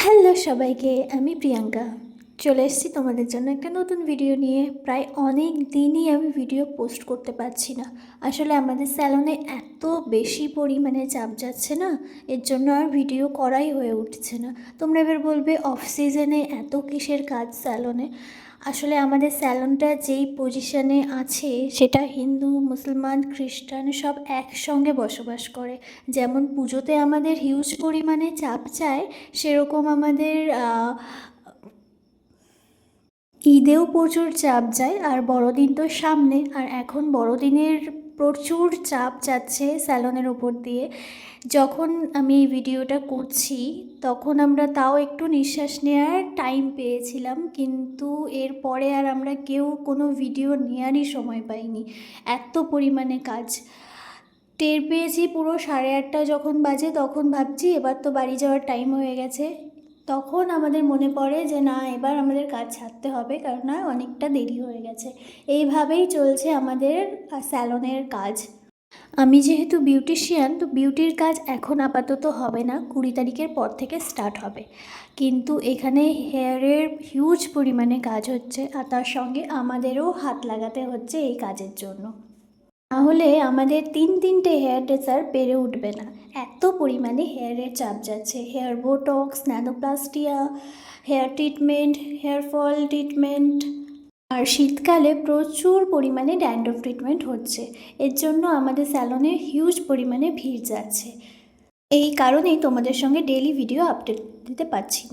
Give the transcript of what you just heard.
Hello সবাইকে, আমি প্রিয়াঙ্কা চলে এসেছি তোমাদের জন্য একটা নতুন ভিডিও নিয়ে। প্রায় অনেক দিনই আমি ভিডিও পোস্ট করতে পারছি না। আসলে আমাদের স্যালনে এত বেশি পরিমাণে চাপ যাচ্ছে না, এর জন্য আর ভিডিও করাই হয়ে উঠছে না। তোমরা এবার বলবে অফ সিজনে এত কিসের কাজ স্যালনে। আসলে আমাদের স্যালনটা যেই পজিশনে আছে সেটা হিন্দু, মুসলমান, খ্রিস্টান সব একসঙ্গে বসবাস করে। যেমন পুজোতে আমাদের হিউজ পরিমাণে চাপ চায়, সেরকম আমাদের ঈদেও প্রচুর চাপ যায়। আর বড়দিন তো সামনে, আর এখন বড়দিনের প্রচুর চাপ যাচ্ছে স্যালনের ওপর দিয়ে। যখন আমি এই ভিডিওটা করছি তখন আমরা তাও একটু নিঃশ্বাস নেওয়ার টাইম পেয়েছিলাম, কিন্তু এরপরে আর আমরা কেউ কোনো ভিডিও নেওয়ারই সময় পাইনি, এত পরিমাণে কাজ। টের পেয়েছি পুরো 8:30 যখন বাজে, তখন ভাবছি এবার তো বাড়ি যাওয়ার টাইম হয়ে গেছে। তখন আমাদের মনে পড়ে যে না, এবার আমাদের কাজ ছাড়তে হবে, কারণ না অনেকটা দেরি হয়ে গেছে। এইভাবেই চলছে আমাদের স্যালনের কাজ। আমি যেহেতু বিউটিশিয়ান, তো বিউটির কাজ এখন আপাতত হবে না, 20 তারিখের পর থেকে স্টার্ট হবে। কিন্তু এখানে হেয়ারের হিউজ পরিমাণে কাজ হচ্ছে, আর তার সঙ্গে আমাদেরও হাত লাগাতে হচ্ছে এই কাজের জন্য। তাহলে আমাদের তিনটে হেয়ার ড্রেসার পেরে উঠবে না, এত পরিমাণে হেয়ারের চাপ যাচ্ছে। Hair botox, nanoplastia, hair treatment, hair fall treatment, আর শীতকালে প্রচুর পরিমাণে ড্যান্ড্রফ ট্রিটমেন্ট হচ্ছে। এর জন্য আমাদের স্যালনে হিউজ পরিমাণে ভিড় যাচ্ছে। এই কারণেই তোমাদের সঙ্গে ডেইলি ভিডিও আপডেট দিতে পারছি না।